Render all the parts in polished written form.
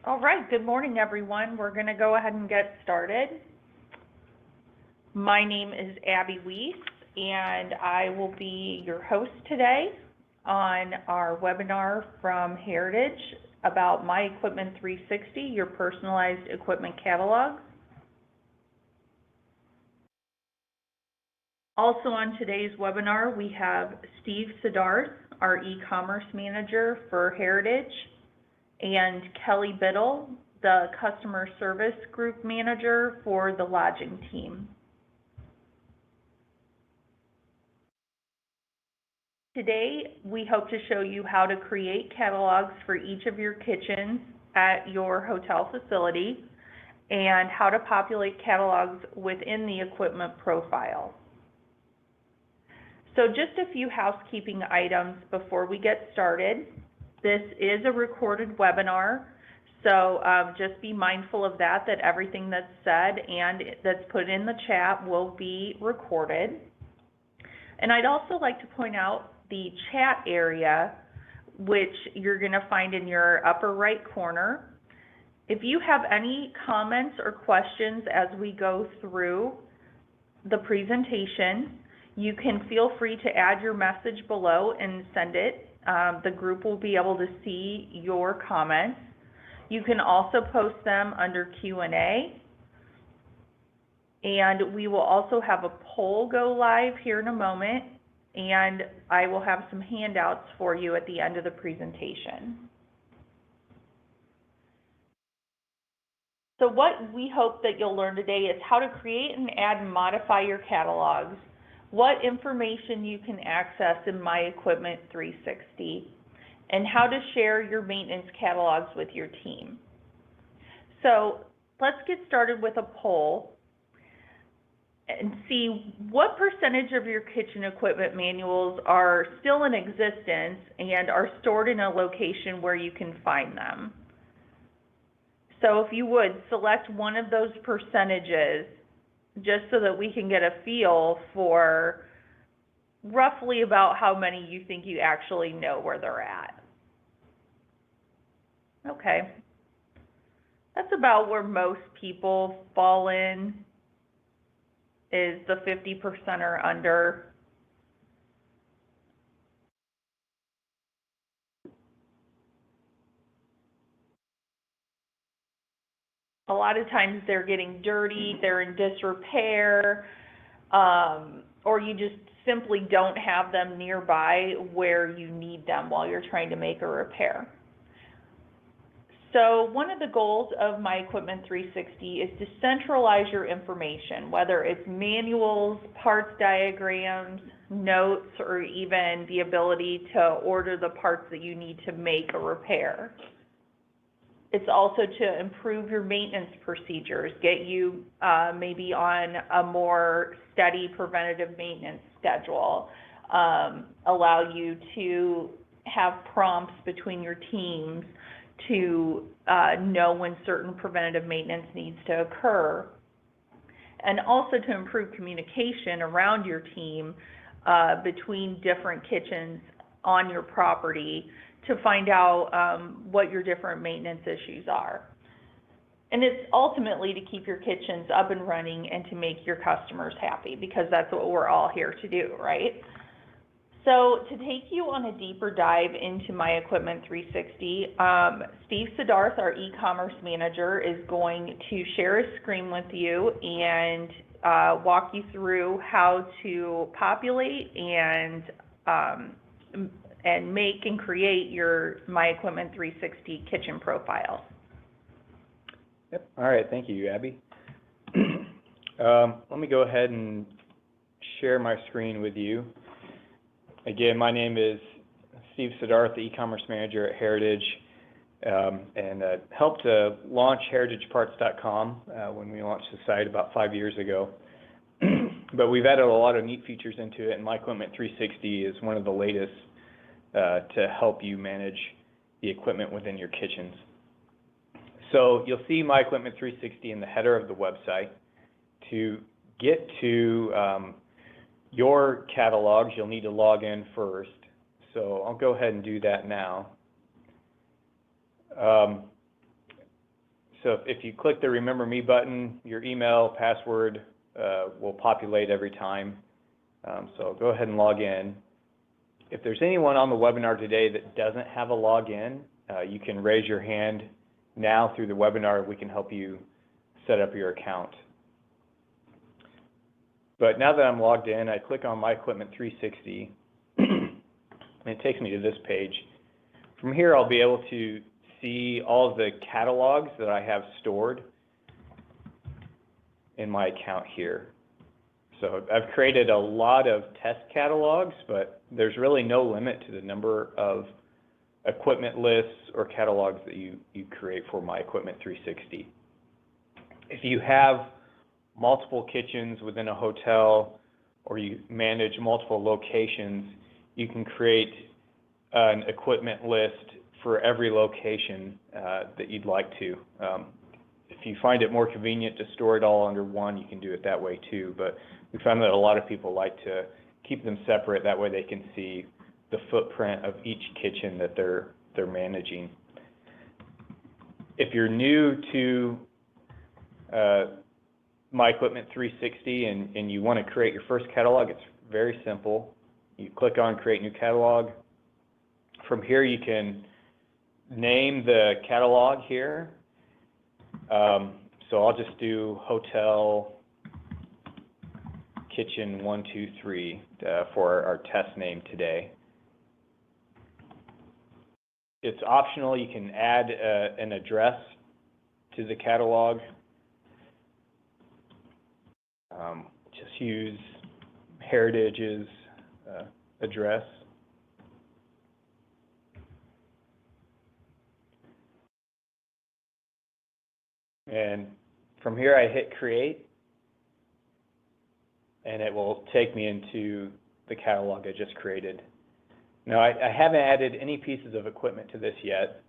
All right, good morning, everyone. We're going to go ahead and get started. My name is Abby Weiss, and I will be your host today on our webinar from Heritage about My Equipment 360, your personalized equipment catalog. Also on today's webinar, we have Steve Siddharth, our e-commerce manager for Heritage, and Kelly Biddle, the customer service group manager for the lodging team. Today, we hope to show you how to create catalogs for each of your kitchens at your hotel facility and how to populate catalogs within the equipment profile. So just a few housekeeping items before we get started. This is a recorded webinar, so just be mindful of that everything that's said and that's put in the chat will be recorded. And I'd also like to point out the chat area, which you're going to find in your upper right corner. If you have any comments or questions as we go through the presentation, you can feel free to add your message below and send it. The group will be able to see your comments. You can also post them under Q&A. And we will also have a poll go live here in a moment, and I will have some handouts for you at the end of the presentation. So what we hope that you'll learn today is how to create and add and modify your catalogs, what information you can access in My Equipment 360, and how to share your maintenance catalogs with your team. So let's get started with a poll and see what percentage of your kitchen equipment manuals are still in existence and are stored in a location where you can find them. So if you would, select one of those percentages just so that we can get a feel for roughly about how many you think you actually know where they're at. Okay. That's about where most people fall in, is the 50% or under. A lot of times they're getting dirty, they're in disrepair, or you just simply don't have them nearby where you need them while you're trying to make a repair. So one of the goals of My Equipment 360 is to centralize your information, whether it's manuals, parts diagrams, notes, or even the ability to order the parts that you need to make a repair. It's also to improve your maintenance procedures, get you maybe on a more steady preventative maintenance schedule, allow you to have prompts between your teams to know when certain preventative maintenance needs to occur, and also to improve communication around your team between different kitchens on your property to find out what your different maintenance issues are. And it's ultimately to keep your kitchens up and running and to make your customers happy, because that's what we're all here to do, right? So to take you on a deeper dive into My Equipment 360, Steve Siddharth, our e-commerce manager, is going to share a screen with you and walk you through how to populate and make and create your My Equipment 360 kitchen profile. Yep. All right. Thank you, Abby. Let me go ahead and share my screen with you. Again, my name is Steve Siddharth, the e-commerce manager at Heritage, and helped to launch heritageparts.com when we launched the site about 5 years ago. But we've added a lot of neat features into it, and My Equipment 360 is one of the latest to help you manage the equipment within your kitchens. So you'll see My Equipment 360 in the header of the website. To get to your catalogs, you'll need to log in first. So I'll go ahead and do that now. So if you click the Remember Me button, your email, password will populate every time. So go ahead and log in. If there's anyone on the webinar today that doesn't have a login, you can raise your hand now through the webinar. We can help you set up your account. But now that I'm logged in, I click on My Equipment 360, and it takes me to this page. From here, I'll be able to see all of the catalogs that I have stored in my account here. So I've created a lot of test catalogs, but there's really no limit to the number of equipment lists or catalogs that you create for My Equipment 360. If you have multiple kitchens within a hotel, or you manage multiple locations, you can create an equipment list for every location that you'd like to. If you find it more convenient to store it all under one, you can do it that way too. But we found that a lot of people like to keep them separate. That way they can see the footprint of each kitchen that they're managing. If you're new to My Equipment 360 and you want to create your first catalog, it's very simple. You click on Create New Catalog. From here you can name the catalog here. So I'll just do Hotel Kitchen 123 for our test name today. It's optional. You can add an address to the catalog. Just use Heritage's address. And from here I hit create, and it will take me into the catalog I just created. Now I haven't added any pieces of equipment to this yet,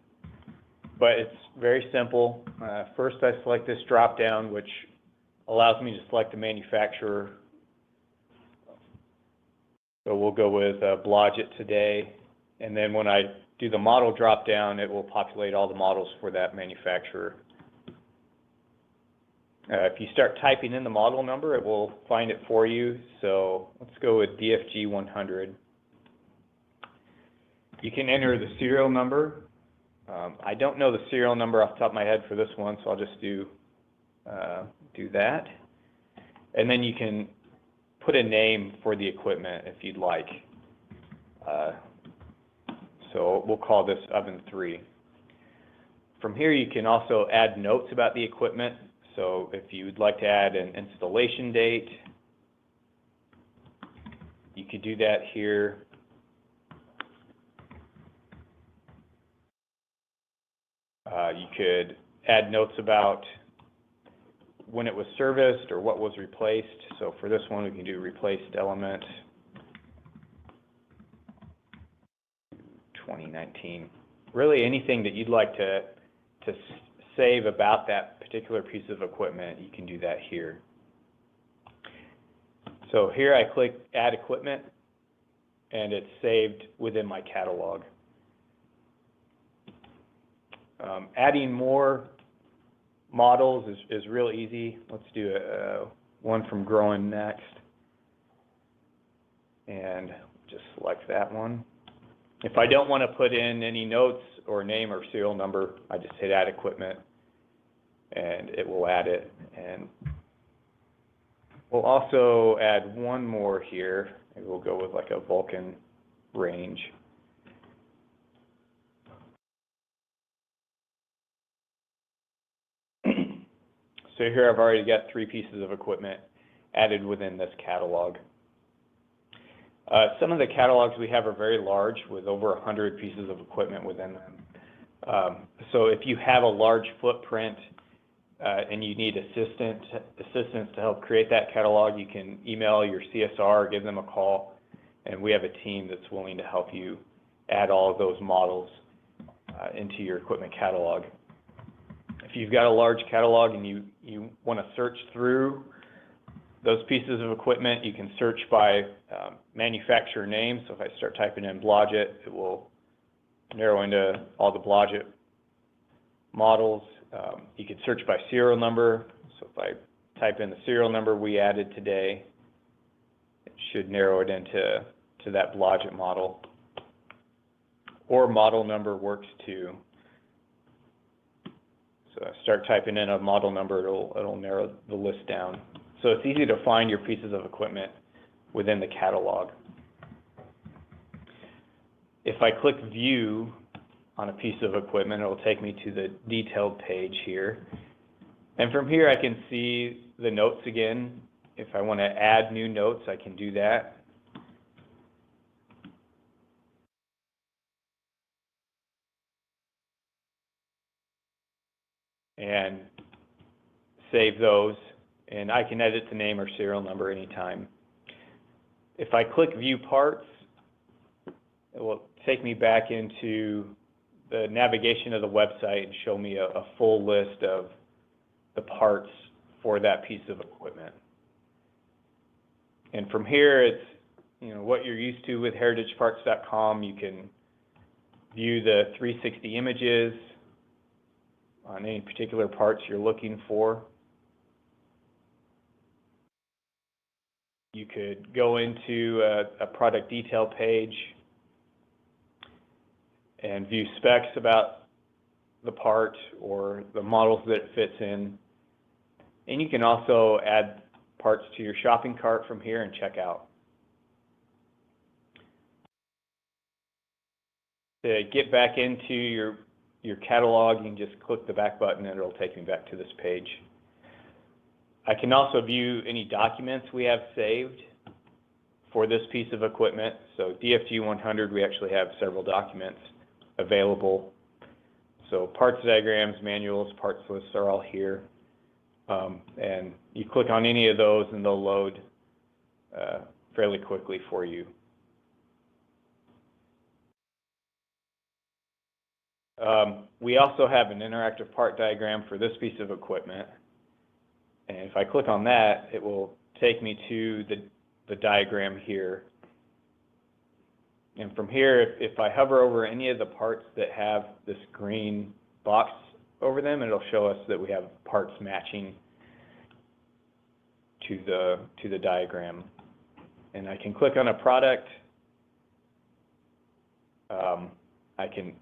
but it's very simple. First I select this drop down, which allows me to select the manufacturer. So we'll go with Blodgett today, and then when I do the model drop down, it will populate all the models for that manufacturer. If you start typing in the model number, it will find it for you. So let's go with DFG 100. You can enter the serial number. I don't know the serial number off the top of my head for this one, so I'll just do that. And then you can put a name for the equipment if you'd like. So we'll call this Oven 3. From here you can also add notes about the equipment. So if you would like to add an installation date, you could do that here. You could add notes about when it was serviced or what was replaced. So for this one, we can do replaced element 2019. Really anything that you'd like to save about that particular piece of equipment, you can do that here. So here I click Add Equipment, and it's saved within my catalog. Adding more models is real easy. Let's do one from Growing next, and just select that one. If I don't want to put in any notes or name or serial number, I just hit Add Equipment, and it will add it. And we'll also add one more here. Maybe we'll go with like a Vulcan range. So here I've already got 3 pieces of equipment added within this catalog. Some of the catalogs we have are very large, with over 100 pieces of equipment within them. So if you have a large footprint and you need assistance to help create that catalog, you can email your CSR or give them a call, and we have a team that's willing to help you add all of those models into your equipment catalog. If you've got a large catalog and you want to search through those pieces of equipment, you can search by manufacturer name. So if I start typing in Blodgett, it will narrow into all the Blodgett models. You could search by serial number. So if I type in the serial number we added today, it should narrow it into that Blodgett model. Or model number works too. So I start typing in a model number, it'll narrow the list down. So it's easy to find your pieces of equipment within the catalog. If I click View on a piece of equipment, it'll take me to the detailed page here. And from here I can see the notes again. If I want to add new notes, I can do that. And save those, and I can edit the name or serial number anytime. If I click View Parts, it will take me back into the navigation of the website and show me a full list of the parts for that piece of equipment. And from here, it's what you're used to with heritageparts.com. You can view the 360 images on any particular parts you're looking for. You could go into a product detail page and view specs about the part or the models that it fits in. And you can also add parts to your shopping cart from here and check out. To get back into your catalog, you can just click the back button and it'll take me back to this page. I can also view any documents we have saved for this piece of equipment. So DFG 100, we actually have several documents available. So parts diagrams, manuals, parts lists are all here. And you click on any of those and they'll load fairly quickly for you. We also have an interactive part diagram for this piece of equipment. And if I click on that, it will take me to the diagram here. And from here, if I hover over any of the parts that have this green box over them, it'll show us that we have parts matching to the diagram. And I can click on a product. I can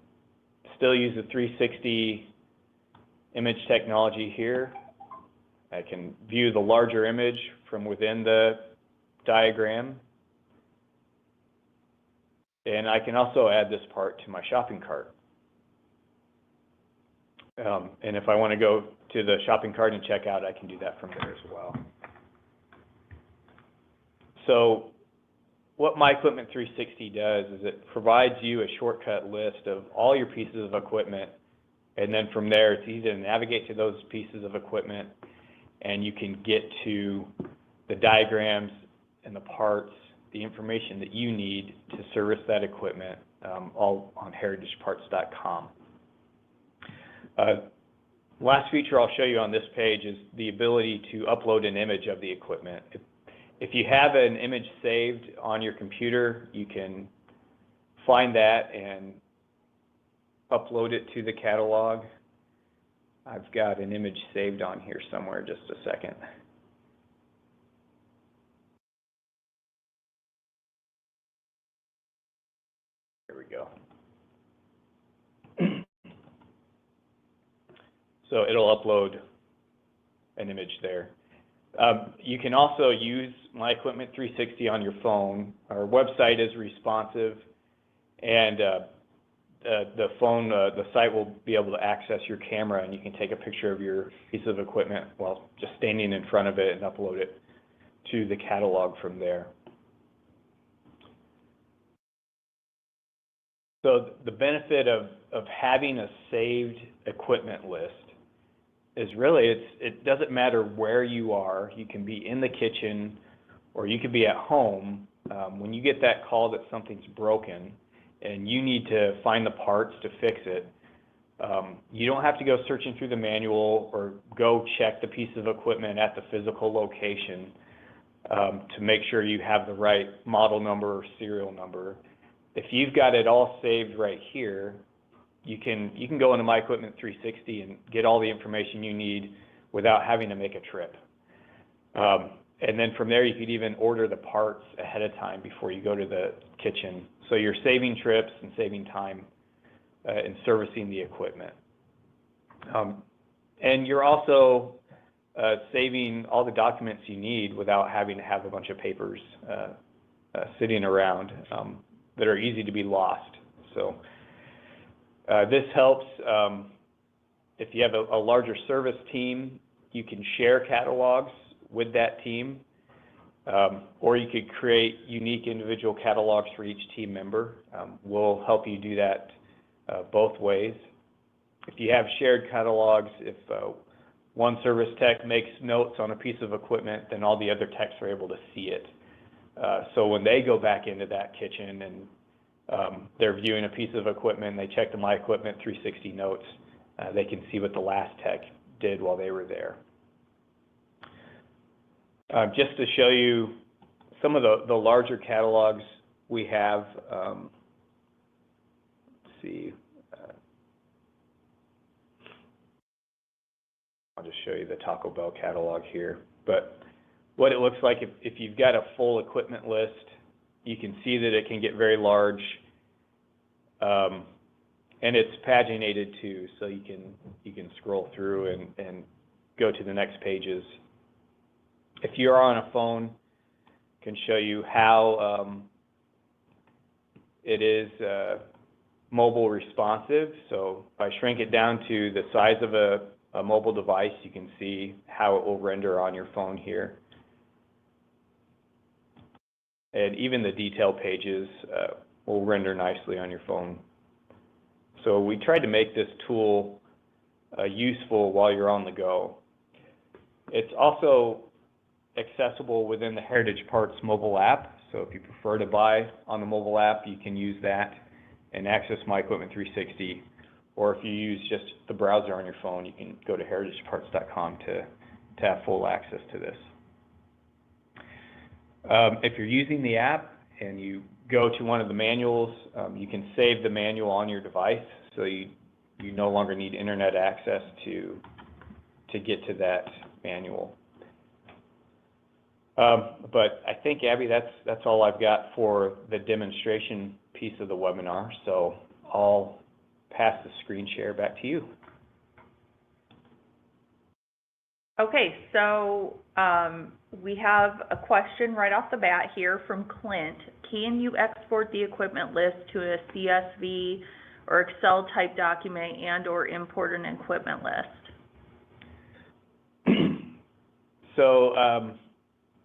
still use the 360 image technology here. I can view the larger image from within the diagram. And I can also add this part to my shopping cart. And if I want to go to the shopping cart and check out, I can do that from there as well. So what My Equipment 360 does is it provides you a shortcut list of all your pieces of equipment, and then from there it's easy to navigate to those pieces of equipment, and you can get to the diagrams and the parts, the information that you need to service that equipment, all on heritageparts.com. Last feature I'll show you on this page is the ability to upload an image of the equipment. If you have an image saved on your computer, you can find that and upload it to the catalog. I've got an image saved on here somewhere, just a second. There we go. So it'll upload an image there. You can also use My Equipment 360 on your phone. Our website is responsive, and the site will be able to access your camera, and you can take a picture of your piece of equipment while just standing in front of it and upload it to the catalog from there. So the benefit of having a saved equipment list is really it doesn't matter where you are. You can be in the kitchen or you could be at home. When you get that call that something's broken and you need to find the parts to fix it, you don't have to go searching through the manual or go check the piece of equipment at the physical location to make sure you have the right model number or serial number. If you've got it all saved right here, you can go into My Equipment 360 and get all the information you need without having to make a trip. And then from there, you could even order the parts ahead of time before you go to the kitchen. So you're saving trips and saving time in servicing the equipment. And you're also saving all the documents you need without having to have a bunch of papers sitting around that are easy to be lost. So this helps if you have a larger service team, you can share catalogs with that team, or you could create unique individual catalogs for each team member. We'll help you do that both ways. If you have shared catalogs, if one service tech makes notes on a piece of equipment, then all the other techs are able to see it. So when they go back into that kitchen and they're viewing a piece of equipment, they check the My Equipment 360 notes, they can see what the last tech did while they were there. Just to show you some of the larger catalogs we have, let's see, I'll just show you the Taco Bell catalog here. But what it looks like if you've got a full equipment list, you can see that it can get very large, and it's paginated too, so you can scroll through and go to the next pages. If you're on a phone, I can show you how it is mobile responsive. So if I shrink it down to the size of a mobile device, you can see how it will render on your phone here. And even the detail pages will render nicely on your phone. So we tried to make this tool useful while you're on the go. It's also accessible within the Heritage Parts mobile app. So if you prefer to buy on the mobile app, you can use that and access My Equipment 360. Or if you use just the browser on your phone, you can go to heritageparts.com to have full access to this. If you're using the app and you go to one of the manuals, you can save the manual on your device, so you no longer need internet access to get to that manual. But I think, Abby, that's all I've got for the demonstration piece of the webinar. So I'll pass the screen share back to you. Okay, so we have a question right off the bat here from Clint. Can you export the equipment list to a CSV or Excel type document and or import an equipment list? So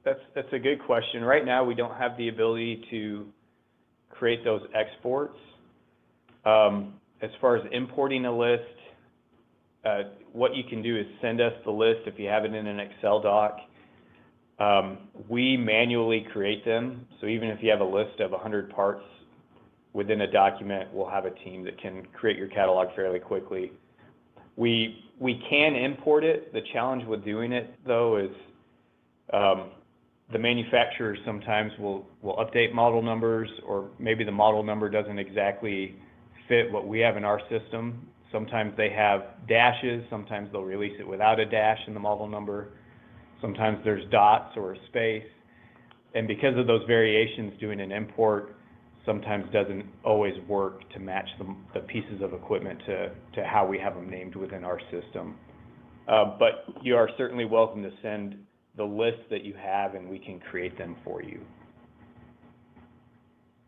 that's a good question. Right now, we don't have the ability to create those exports. As far as importing a list, what you can do is send us the list if you have it in an Excel doc. We manually create them, so even if you have a list of 100 parts within a document, we'll have a team that can create your catalog fairly quickly. We can import it. The challenge with doing it, though, is the manufacturers sometimes will update model numbers, or maybe the model number doesn't exactly fit what we have in our system. Sometimes they have dashes, sometimes they'll release it without a dash in the model number. Sometimes there's dots or a space. And because of those variations, doing an import sometimes doesn't always work to match the pieces of equipment to how we have them named within our system. But you are certainly welcome to send the list that you have, and we can create them for you.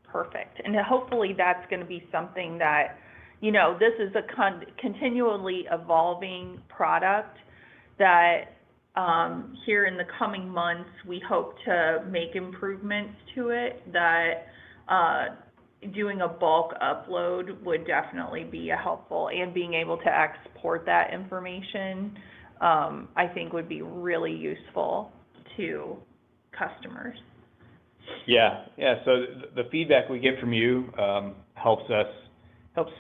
Perfect. And hopefully that's going to be something that, you know, this is a continually evolving product that here in the coming months, we hope to make improvements to it, that doing a bulk upload would definitely be helpful, and being able to export that information, I think would be really useful to customers. Yeah. So the feedback we get from you helps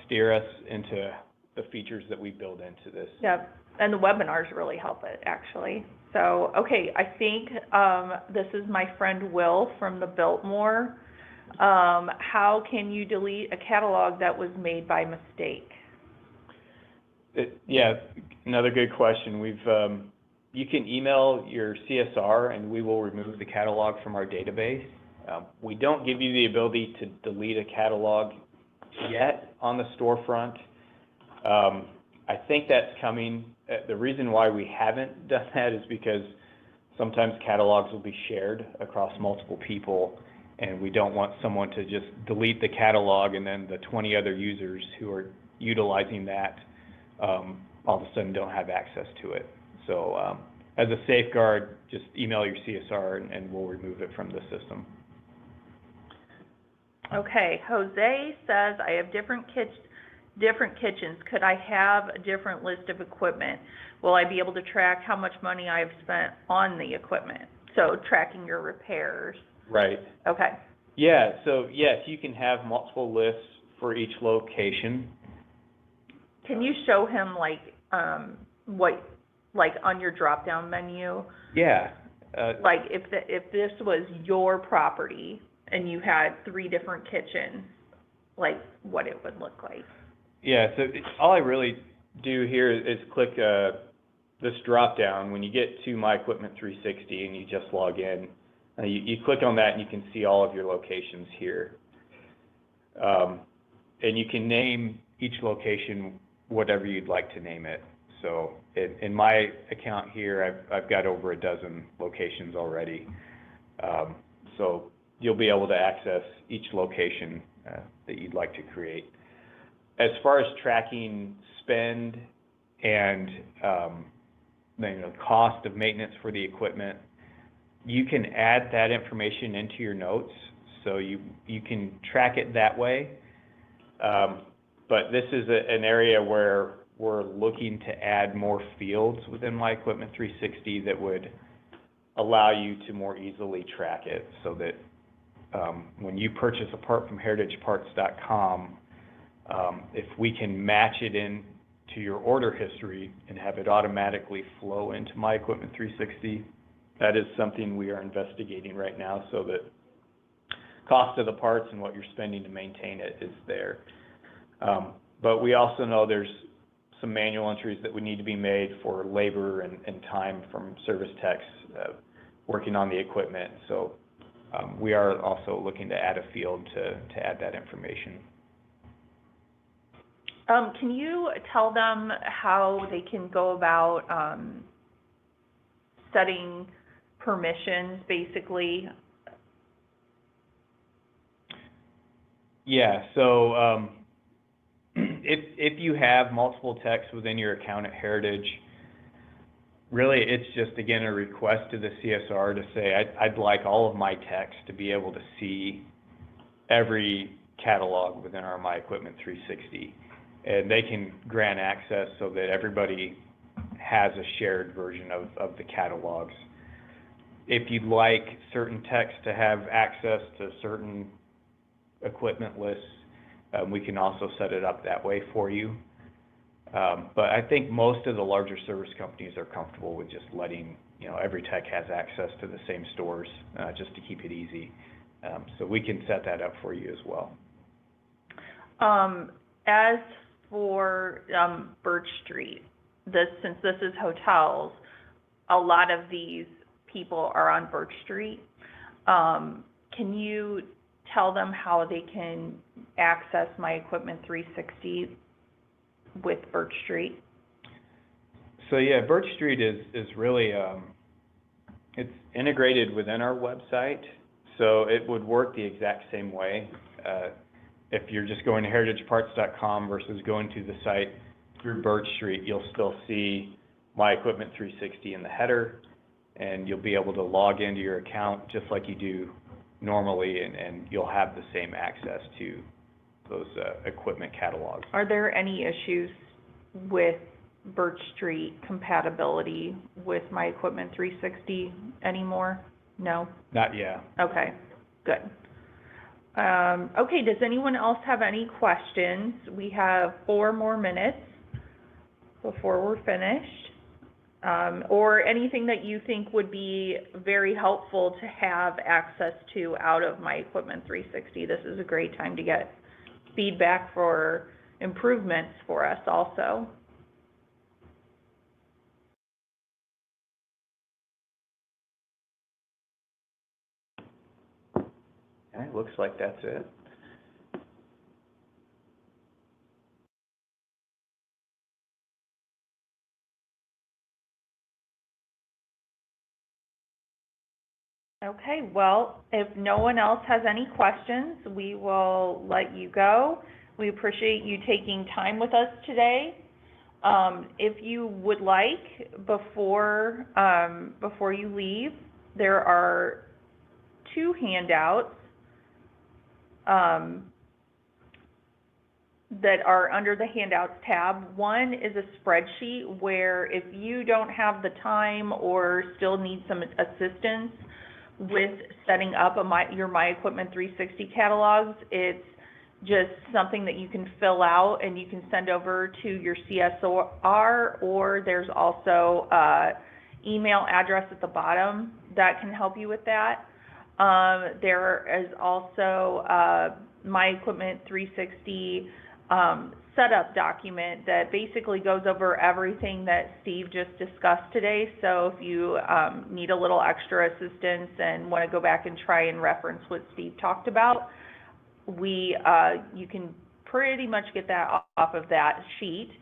steer us into the features that we build into this. Yep. And the webinars really help it, actually. So, okay, I think this is my friend Will from the Biltmore. How can you delete a catalog that was made by mistake? Yeah, another good question. You can email your CSR and we will remove the catalog from our database. We don't give you the ability to delete a catalog yet on the storefront. I think that's coming. The reason why we haven't done that is because sometimes catalogs will be shared across multiple people, and we don't want someone to just delete the catalog and then the 20 other users who are utilizing that all of a sudden don't have access to it. So as a safeguard, just email your CSR and we'll remove it from the system. Okay, Jose says, I have different kitchens. Could I have a different list of equipment? Will I be able to track how much money I have spent on the equipment? So tracking your repairs. Right. Okay. Yeah, so yes, you can have multiple lists for each location. Can you show him what, like on your drop-down menu? Yeah. Like if this was your property and you had 3 different kitchens, like what it would look like? Yeah, so all I really do here is click this drop-down. When you get to My Equipment 360 and you just log in, you click on that and you can see all of your locations here. And you can name each location whatever you'd like to name it. So in my account here, I've got over a dozen locations already. So you'll be able to access each location that you'd like to create. As far as tracking spend and the cost of maintenance for the equipment, you can add that information into your notes, so you can track it that way. But this is an area where we're looking to add more fields within My Equipment 360 that would allow you to more easily track it, so that when you purchase a part from heritageparts.com, if we can match it in to your order history and have it automatically flow into My Equipment 360, that is something we are investigating right now, so that cost of the parts and what you're spending to maintain it is there. But we also know there's some manual entries that would need to be made for labor and time from service techs working on the equipment. So we are also looking to add a field to add that information. Can you tell them how they can go about setting permissions, basically? Yeah, so if you have multiple techs within your account at Heritage, really it's just, again, a request to the CSR to say, I'd like all of my techs to be able to see every catalog within our My Equipment 360. And they can grant access so that everybody has a shared version of the catalogs. If you'd like certain techs to have access to certain equipment lists, we can also set it up that way for you. But I think most of the larger service companies are comfortable with just letting, every tech has access to the same stores, just to keep it easy. So we can set that up for you as well. As for Birch Street, since this is hotels, a lot of these people are on Birch Street. Can you tell them how they can access My Equipment 360 with Birch Street? So yeah, Birch Street is really, it's integrated within our website, so it would work the exact same way. If you're just going to heritageparts.com versus going to the site through Birch Street, you'll still see My Equipment 360 in the header, and you'll be able to log into your account just like you do normally, and you'll have the same access to those equipment catalogs. Are there any issues with Birch Street compatibility with My Equipment 360 anymore? No? Not yet. Okay, good. Okay, does anyone else have any questions? We have 4 more minutes before we're finished. Or anything that you think would be very helpful to have access to out of My Equipment 360. This is a great time to get feedback for improvements for us also. Okay, looks like that's it. Okay, well, if no one else has any questions, we will let you go. We appreciate you taking time with us today. If you would like, before you leave, there are two handouts that are under the handouts tab. One is a spreadsheet where if you don't have the time or still need some assistance with setting up your My Equipment 360 catalogs, it's just something that you can fill out and you can send over to your CSR, or there's also email address at the bottom that can help you with that. There is also My Equipment 360 setup document that basically goes over everything that Steve just discussed today. So if you need a little extra assistance and want to go back and try and reference what Steve talked about, you can pretty much get that off of that sheet.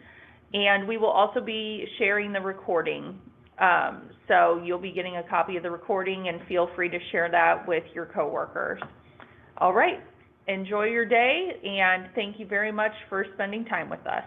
And we will also be sharing the recording. So you'll be getting a copy of the recording, and feel free to share that with your coworkers. All right. Enjoy your day, and thank you very much for spending time with us.